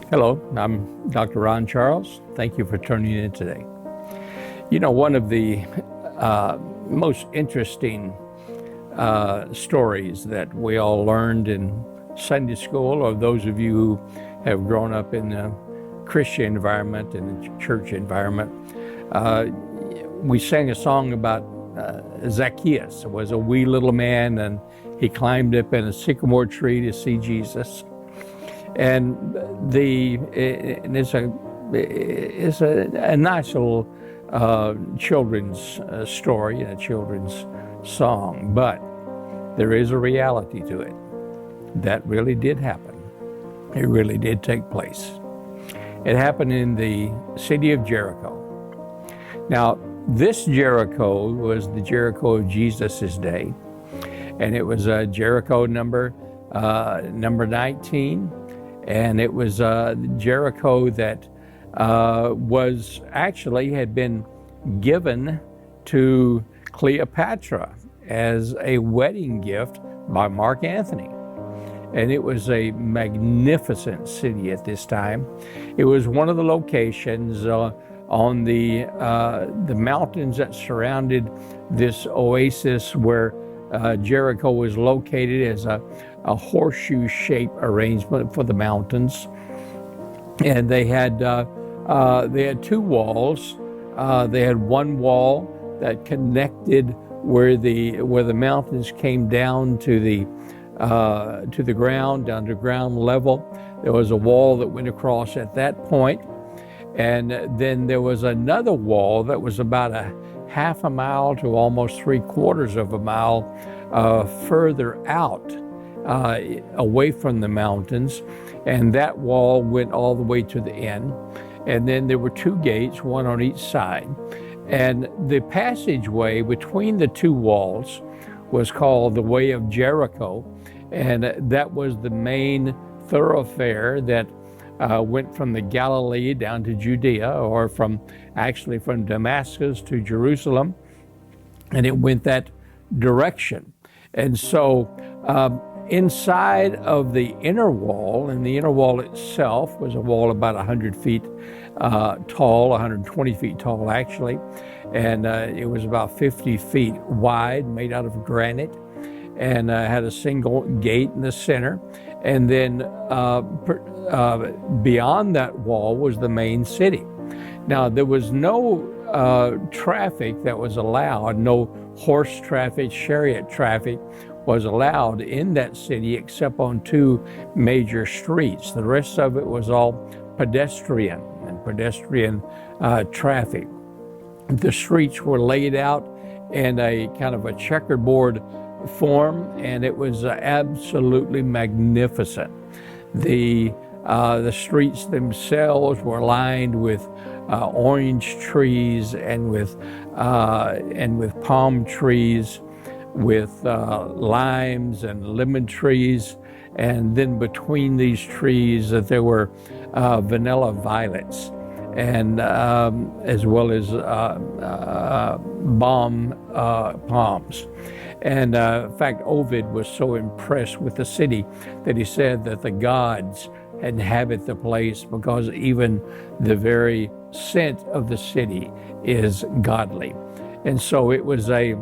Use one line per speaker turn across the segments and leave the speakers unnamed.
Hello, I'm Dr. Ron Charles. Thank you for tuning in today. You know, one of the most interesting stories that we all learned in Sunday school, or those of you who have grown up in a Christian environment, in a church environment, we sang a song about Zacchaeus. It was a wee little man, and he climbed up in a sycamore tree to see Jesus. And it's a nice little children's story and a children's song, but there is a reality to it. That really did happen. It really did take place. It happened in the city of Jericho. Now, this Jericho was the Jericho of Jesus' day, and it was Jericho number 19. And it was Jericho that was actually had been given to Cleopatra as a wedding gift by Mark Antony. And it was a magnificent city at this time. It was one of the locations on the mountains that surrounded this oasis where Jericho was located as a horseshoe-shaped arrangement for the mountains, and they had two walls. They had one wall that connected where the mountains came down to the ground, down to ground level. There was a wall that went across at that point, and then there was another wall that was about a half a mile to almost 3/4 of a mile further out, away from the mountains, and that wall went all the way to the end. And then there were two gates, one on each side, and the passageway between the two walls was called the Way of Jericho, and that was the main thoroughfare that went from the Galilee down to Judea, or from Damascus to Jerusalem, and it went that direction. And so inside of the inner wall, and the inner wall itself was a wall about 100 feet tall, 120 feet tall actually, and it was about 50 feet wide, made out of granite, and had a single gate in the center. And then beyond that wall was the main city. Now, there was no traffic that was allowed, no horse traffic, chariot traffic was allowed in that city except on two major streets. The rest of it was all pedestrian traffic. The streets were laid out in a kind of a checkerboard form, and it was absolutely magnificent. The streets themselves were lined with orange trees and with palm trees, with limes and lemon trees, and then between these trees that there were vanilla violets, and as well as balm palms. And in fact, Ovid was so impressed with the city that he said that the gods inhabit the place, because even the very scent of the city is godly. And so it was a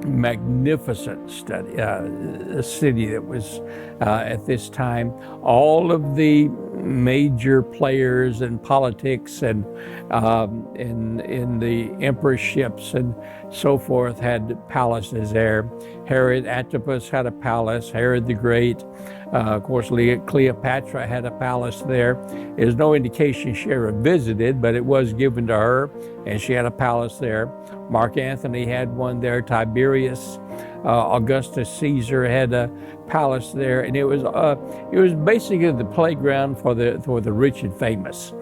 magnificent city that was at this time. All of the major players in politics and in the emperorships and so forth had palaces there. Herod Antipas had a palace. Herod the Great, of course, Cleopatra had a palace there. There's no indication she ever visited, but it was given to her, and she had a palace there. Mark Antony had one there. Tiberius, Augustus Caesar had a palace there, and it was basically the playground for the rich and famous.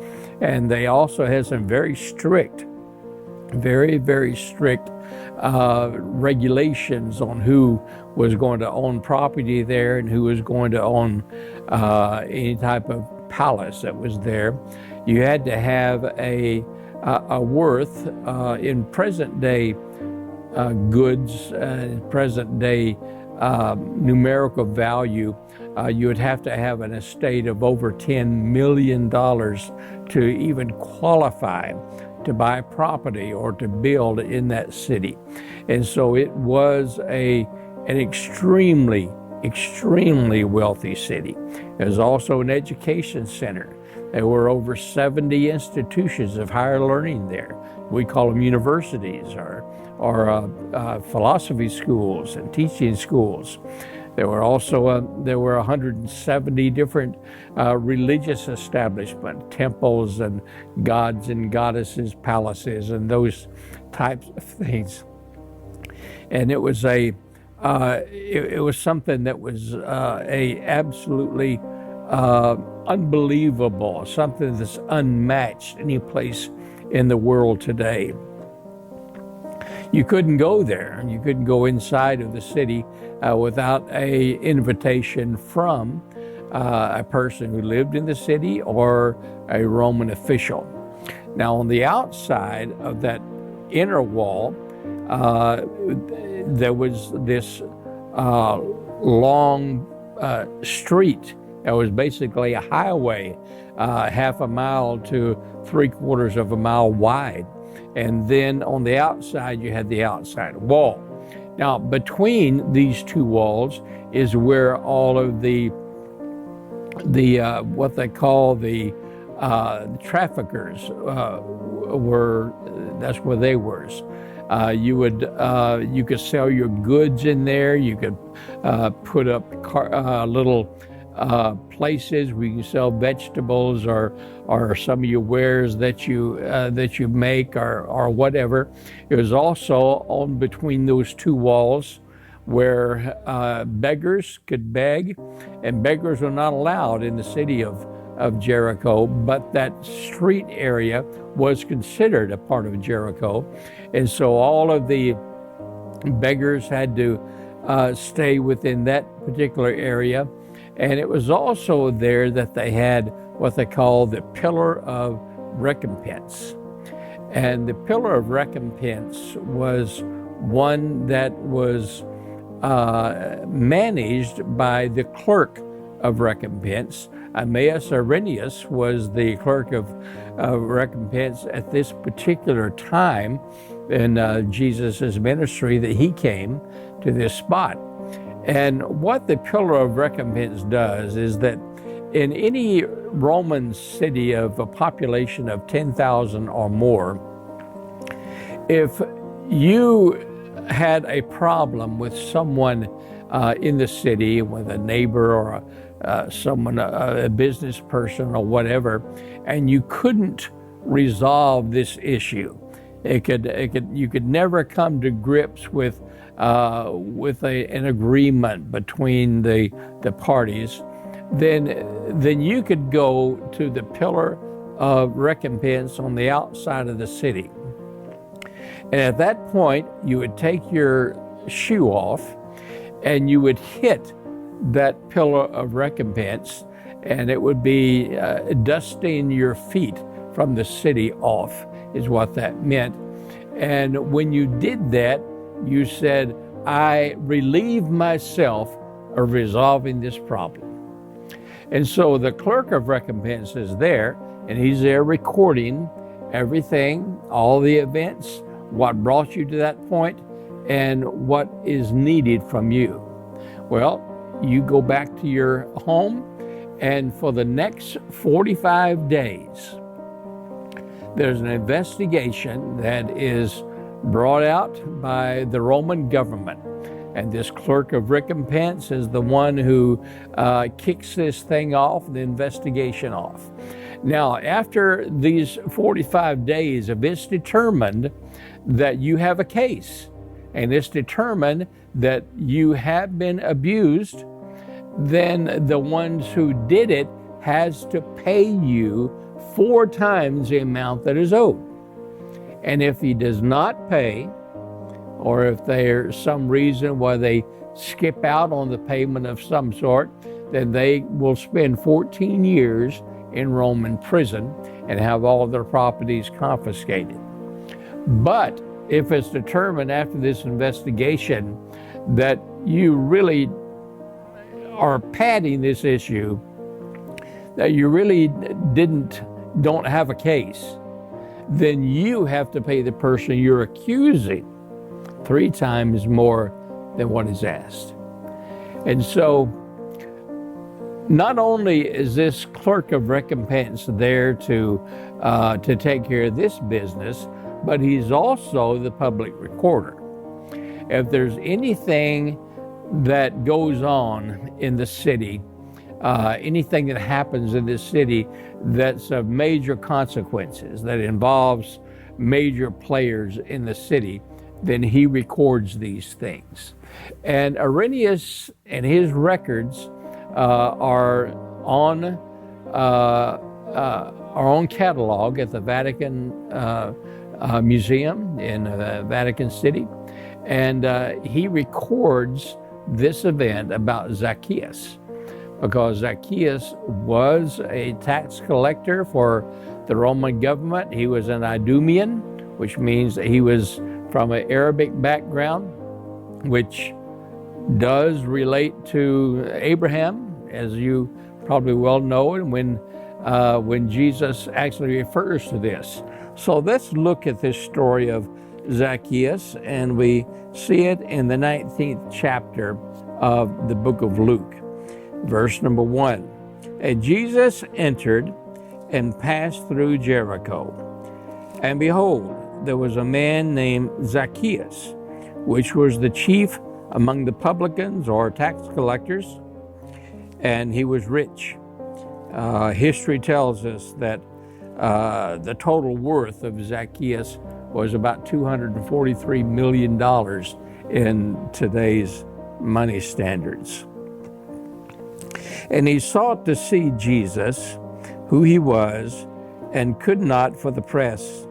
And they also had some very strict regulations on who was going to own property there and who was going to own any type of palace that was there. You had to have a worth in present day goods, present day numerical value, you would have to have an estate of over $10 million to even qualify to buy property or to build in that city. And so it was an extremely wealthy city. It was also an education center. There were over 70 institutions of higher learning there. We call them universities or philosophy schools and teaching schools. There were also 170 different religious establishments, temples and gods and goddesses, palaces, and those types of things. And it was it was something that was absolutely unbelievable, something that's unmatched any place in the world today. You couldn't go there. You couldn't go inside of the city without an invitation from a person who lived in the city or a Roman official. Now, on the outside of that inner wall, there was this long street that was basically a highway, half a mile to 3/4 of a mile wide. And then on the outside, you had the outside wall. Now, between these two walls is where all of the what they call the traffickers were. That's where they were. You could sell your goods in there. You could put up little places where you can sell vegetables or some of your wares that you make or whatever. It was also on between those two walls where beggars could beg, and beggars were not allowed in the city of Jericho, but that street area was considered a part of Jericho. And so all of the beggars had to stay within that particular area. And it was also there that they had what they call the Pillar of Recompense. And the Pillar of Recompense was one that was managed by the clerk of recompense. Emmaus Irenaeus was the clerk of recompense at this particular time in Jesus' ministry that he came to this spot. And what the Pillar of Recompense does is that in any Roman city of a population of 10,000 or more, if you had a problem with someone in the city, with a neighbor or someone, a business person or whatever, and you couldn't resolve this issue, you could never come to grips with an agreement between the parties, then you could go to the Pillar of Recompense on the outside of the city. And at that point, you would take your shoe off and you would hit that Pillar of Recompense, and it would be dusting your feet from the city off, is what that meant. And when you did that, you said, I relieve myself of resolving this problem. And so the clerk of recompense is there, and he's there recording everything, all the events, what brought you to that point, and what is needed from you. Well, you go back to your home, and for the next 45 days, there's an investigation that is brought out by the Roman government. And this clerk of recompense is the one who kicks this thing off, the investigation off. Now, after these 45 days, if it's determined that you have a case, and it's determined that you have been abused, then the ones who did it has to pay you 4 times the amount that is owed. And if he does not pay, or if there's some reason why they skip out on the payment of some sort, then they will spend 14 years in Roman prison and have all of their properties confiscated. But if it's determined after this investigation that you really are padding this issue, that you really don't have a case, then you have to pay the person you're accusing 3 times more than what is asked. And so not only is this clerk of recompense there to take care of this business, but he's also the public recorder. If there's anything that goes on in the city, anything that happens in this city that's of major consequences, that involves major players in the city, then he records these things. And Irenaeus and his records are on our own catalog at the Vatican Museum in Vatican City. And he records this event about Zacchaeus, because Zacchaeus was a tax collector for the Roman government. He was an Idumean, which means that he was from an Arabic background, which does relate to Abraham, as you probably well know, and when Jesus actually refers to this. So let's look at this story of Zacchaeus, and we see it in the 19th chapter of the book of Luke, verse number 1. And Jesus entered and passed through Jericho. And behold, there was a man named Zacchaeus, which was the chief among the publicans or tax collectors, and he was rich. History tells us that the total worth of Zacchaeus was about $243 million in today's money standards. And he sought to see Jesus, who he was, and could not for the press,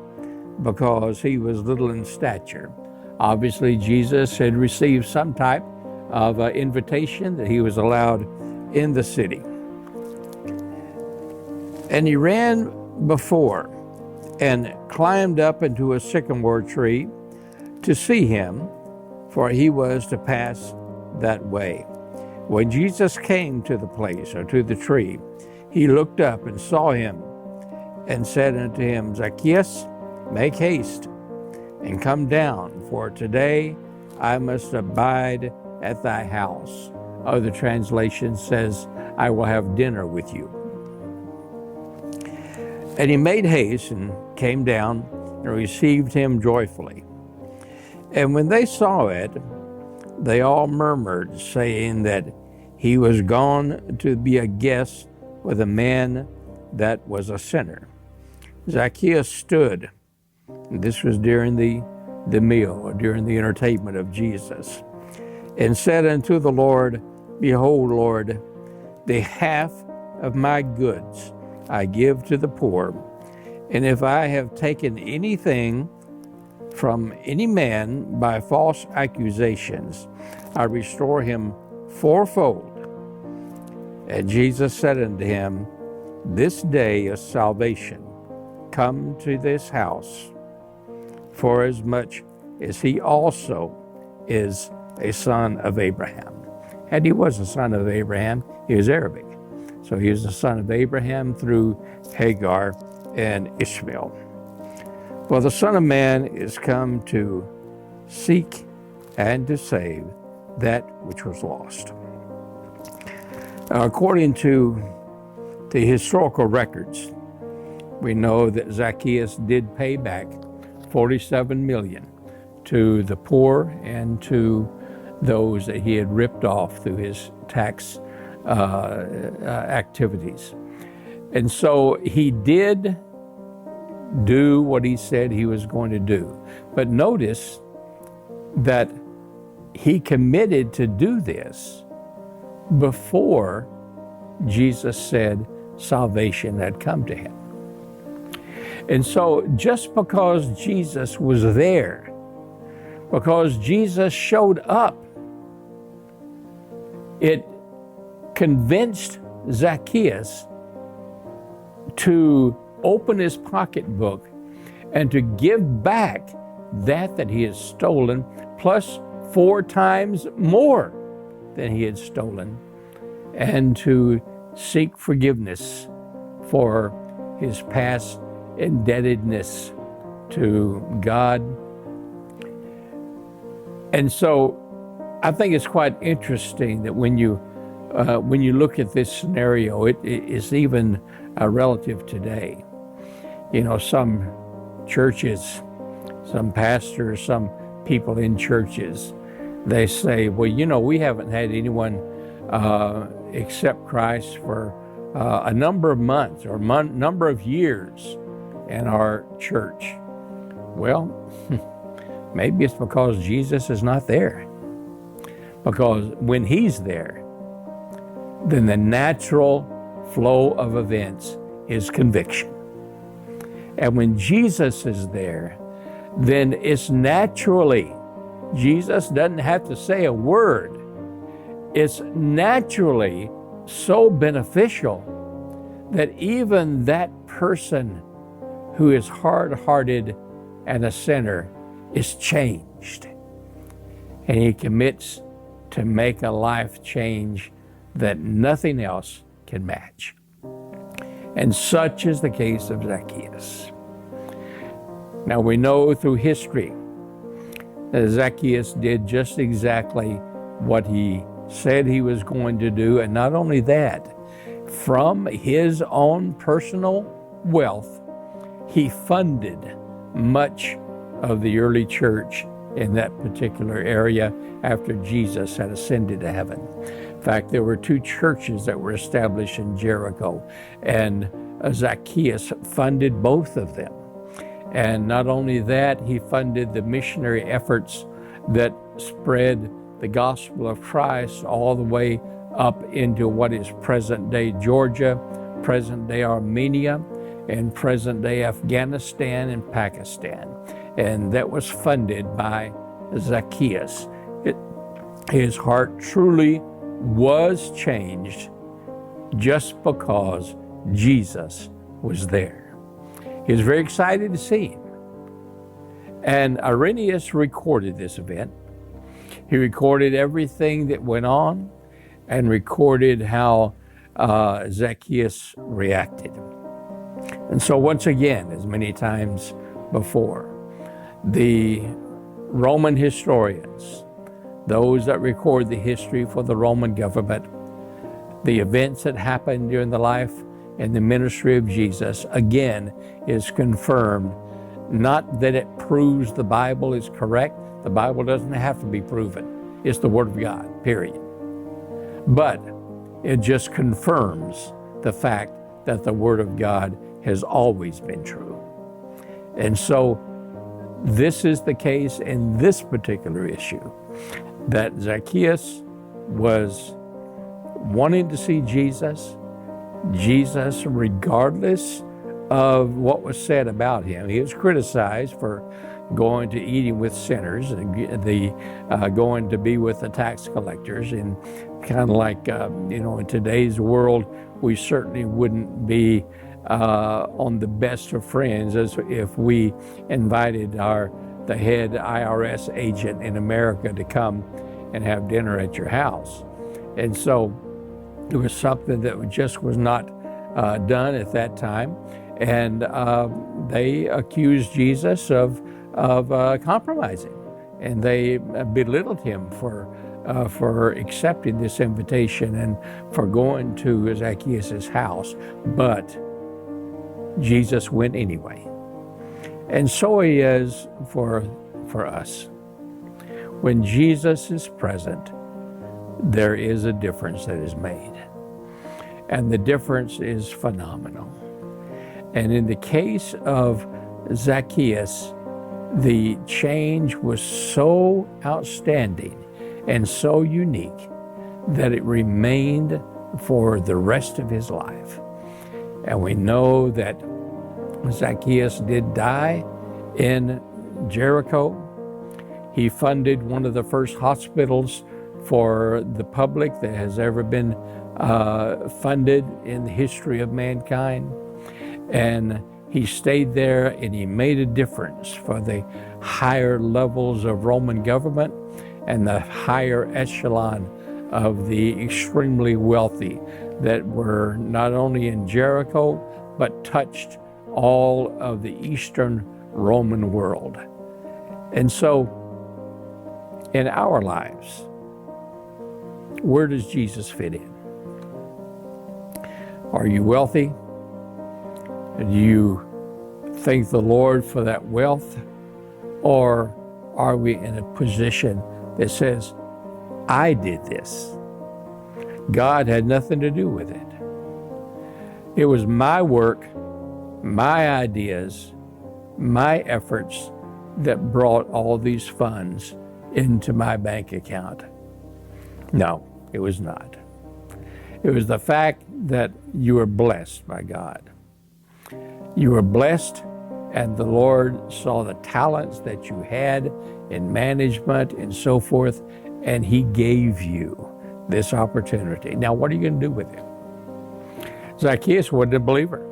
because he was little in stature. Obviously, Jesus had received some type of invitation that he was allowed in the city. And he ran before and climbed up into a sycamore tree to see him, for he was to pass that way. When Jesus came to the place, or to the tree, he looked up and saw him and said unto him, Zacchaeus, make haste and come down, for today I must abide at thy house. Other translation says, I will have dinner with you. And he made haste and came down and received him joyfully. And when they saw it, they all murmured, saying that he was gone to be a guest with a man that was a sinner. Zacchaeus stood. This was during the meal, or during the entertainment of Jesus, and said unto the Lord, Behold, Lord, the half of my goods I give to the poor, and if I have taken anything from any man by false accusations, I restore him fourfold. And Jesus said unto him, This day is salvation come to this house, forasmuch as he also is a son of Abraham. And he was a son of Abraham, he was Arabic. So he was the son of Abraham through Hagar and Ishmael. Well, the Son of Man is come to seek and to save that which was lost. According to the historical records, we know that Zacchaeus did pay back $47 million to the poor and to those that he had ripped off through his tax activities. And so he did do what he said he was going to do. But notice that he committed to do this before Jesus said salvation had come to him. And so just because Jesus was there, because Jesus showed up, it convinced Zacchaeus to open his pocketbook and to give back that he had stolen, plus 4 times more than he had stolen, and to seek forgiveness for his past indebtedness to God. And so I think it's quite interesting that when you look at this scenario, it is even relative today. You know, some churches, some pastors, some people in churches, they say, well, you know, we haven't had anyone accept Christ for a number of months or number of years in our church. Well, maybe it's because Jesus is not there. Because when he's there, then the natural flow of events is conviction. And when Jesus is there, then it's naturally, Jesus doesn't have to say a word. It's naturally so beneficial that even that person who is hard-hearted and a sinner is changed. And he commits to make a life change that nothing else can match. And such is the case of Zacchaeus. Now we know through history that Zacchaeus did just exactly what he said he was going to do, and not only that, from his own personal wealth, he funded much of the early church in that particular area after Jesus had ascended to heaven. In fact, there were 2 churches that were established in Jericho, and Zacchaeus funded both of them. And not only that, he funded the missionary efforts that spread the gospel of Christ all the way up into what is present-day Georgia, present-day Armenia, and present-day Afghanistan and Pakistan. And that was funded by Zacchaeus. His heart truly was changed just because Jesus was there. He was very excited to see him. And Irenaeus recorded this event. He recorded everything that went on and recorded how Zacchaeus reacted. And so once again, as many times before, the Roman historians, those that record the history for the Roman government, the events that happened during the life and the ministry of Jesus, again, is confirmed. Not that it proves the Bible is correct. The Bible doesn't have to be proven. It's the Word of God, period. But it just confirms the fact that the Word of God has always been true. And so this is the case in this particular issue, that Zacchaeus was wanting to see Jesus. Jesus, regardless of what was said about him, he was criticized for going to eating with sinners and going to be with the tax collectors. And kind of like, in today's world, we certainly wouldn't be on the best of friends as if we invited the head IRS agent in America to come and have dinner at your house. And so it was something that just was not done at that time. And they accused Jesus of compromising, and they belittled him for accepting this invitation and for going to Zacchaeus' house. But Jesus went anyway. And so he is for us. When Jesus is present, there is a difference that is made. And the difference is phenomenal. And in the case of Zacchaeus, the change was so outstanding and so unique that it remained for the rest of his life. And we know that Zacchaeus did die in Jericho. He funded one of the first hospitals for the public that has ever been funded in the history of mankind. And he stayed there and he made a difference for the higher levels of Roman government and the higher echelon of the extremely wealthy that were not only in Jericho, but touched all of the Eastern Roman world. And so, in our lives, where does Jesus fit in? Are you wealthy? Do you thank the Lord for that wealth? Or are we in a position that says, I did this. God had nothing to do with it. It was my work, my ideas, my efforts that brought all these funds into my bank account. No, it was not. It was the fact that you were blessed by God. You were blessed, and the Lord saw the talents that you had in management and so forth, and He gave you this opportunity. Now, what are you going to do with it? Zacchaeus wasn't a believer.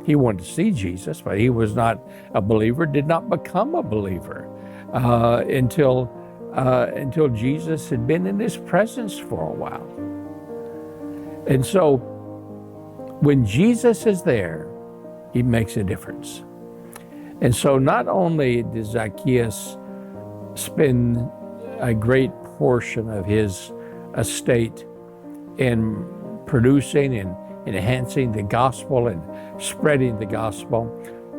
He wanted to see Jesus, but he was not a believer, did not become a believer until Jesus had been in his presence for a while. And so, when Jesus is there, He makes a difference. And so not only did Zacchaeus spend a great portion of his estate in producing and enhancing the gospel and spreading the gospel,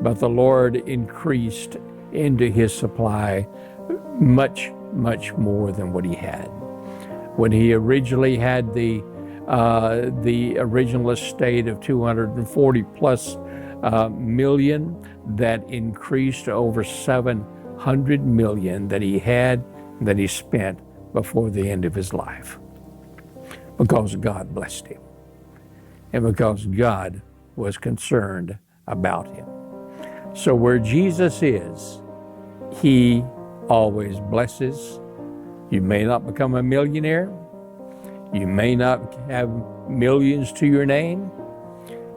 but the Lord increased into his supply much, much more than what he had. When he originally had the original estate of 240 plus million, that increased to over 700 million that he had, that he spent before the end of his life, because God blessed him and because God was concerned about him. So where Jesus is, He always blesses. You may not become a millionaire. You may not have millions to your name.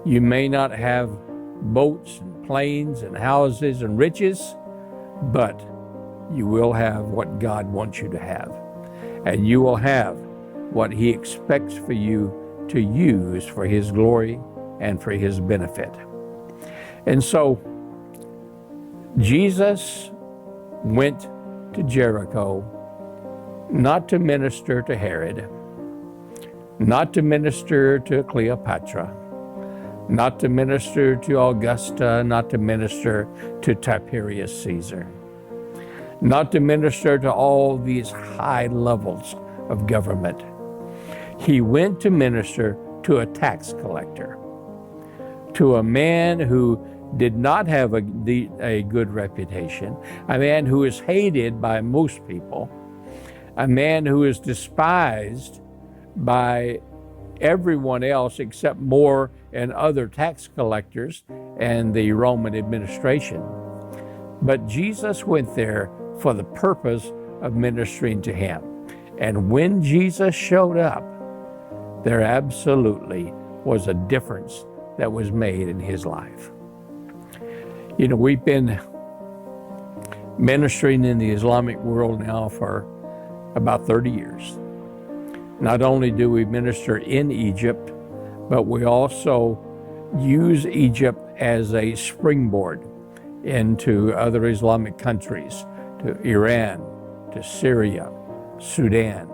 You may not have boats and planes and houses and riches, but you will have what God wants you to have. And you will have what He expects for you to use for His glory and for His benefit. And so Jesus went to Jericho not to minister to Herod, not to minister to Cleopatra, not to minister to Augusta, not to minister to Tiberius Caesar, not to minister to all these high levels of government. He went to minister to a tax collector, to a man who did not have a good reputation, a man who is hated by most people, a man who is despised by everyone else except more and other tax collectors and the Roman administration. But Jesus went there for the purpose of ministering to him. And when Jesus showed up, there absolutely was a difference that was made in his life. You know, we've been ministering in the Islamic world now for about 30 years. Not only do we minister in Egypt, but we also use Egypt as a springboard into other Islamic countries, to Iran, to Syria, Sudan,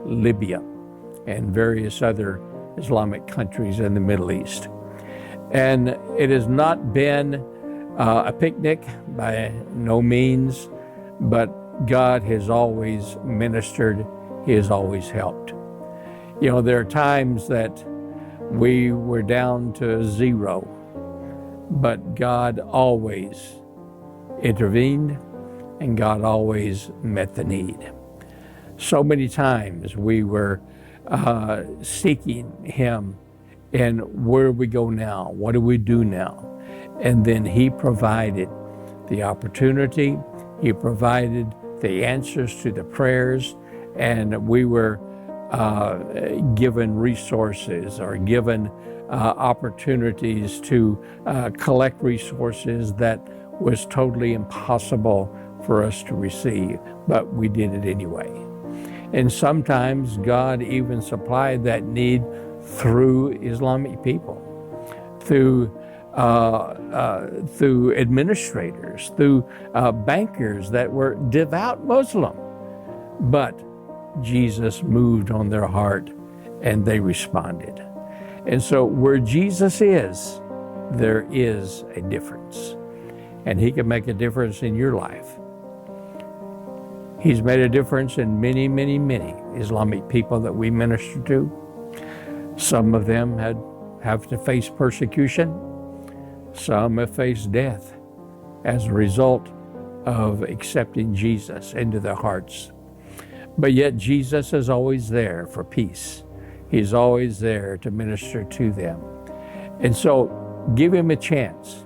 Libya, and various other Islamic countries in the Middle East. And it has not been a picnic by no means, but God has always ministered. He has always helped. You know, there are times that we were down to zero, but God always intervened and God always met the need. So many times we were seeking Him, and where do we go now? What do we do now? And then He provided the opportunity. He provided the answers to the prayers, and we were given resources or given opportunities to collect resources that was totally impossible for us to receive, but we did it anyway. And sometimes God even supplied that need through Islamic people, through administrators, through bankers that were devout Muslim. But Jesus moved on their heart and they responded. And so where Jesus is, there is a difference. And he can make a difference in your life. He's made a difference in many, many, many Islamic people that we minister to. Some of them have to face persecution. Some have faced death as a result of accepting Jesus into their hearts. But yet Jesus is always there for peace. He's always there to minister to them. And so give him a chance.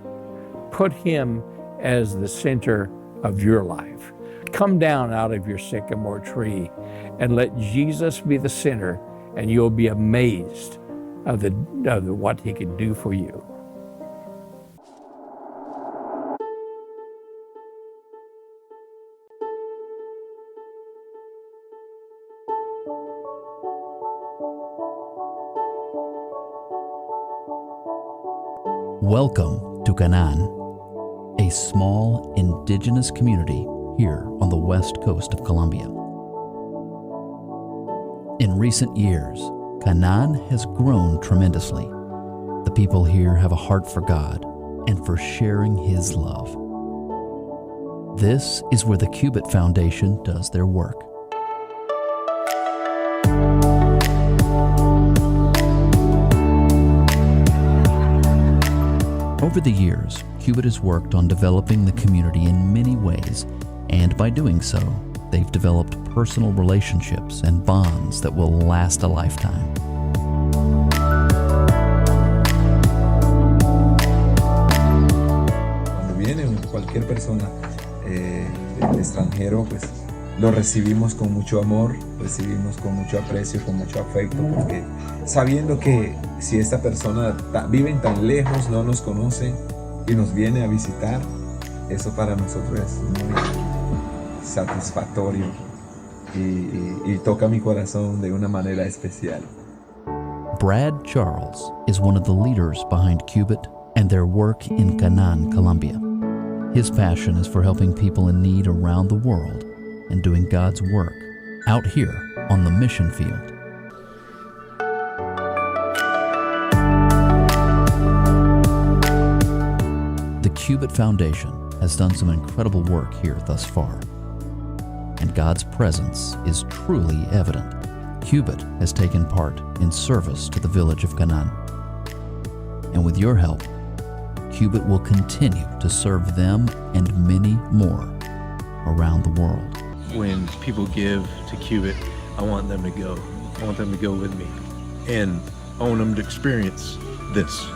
Put him as the center of your life. Come down out of your sycamore tree and let Jesus be the center, and you'll be amazed of what he can do for you.
Welcome to Canaan, a small indigenous community here on the west coast of Colombia. In recent years, Canaan has grown tremendously. The people here have a heart for God and for sharing His love. This is where the Cubit Foundation does their work. Over the years, Cubit has worked on developing the community in many ways, and by doing so, they've developed personal relationships and bonds that will last a lifetime.
Cuando viene cualquier persona del extranjero, pues lo recibimos con mucho amor, recibimos con mucho aprecio, con mucho afecto, porque sabiendo que si esta persona vive tan lejos, no nos conoce y nos viene a visitar, eso para nosotros es muy satisfactorio y toca mi corazón de una manera especial.
Brad Charles is one of the leaders behind Cubit and their work in Canaan, Colombia. His passion is for helping people in need around the world and doing God's work out here on the mission field. The Cubit Foundation has done some incredible work here thus far, and God's presence is truly evident. Cubit has taken part in service to the village of Canaan, and with your help, Cubit will continue to serve them and many more around the world.
When people give to Cubit, I want them to go. I want them to go with me, and I want them to experience this.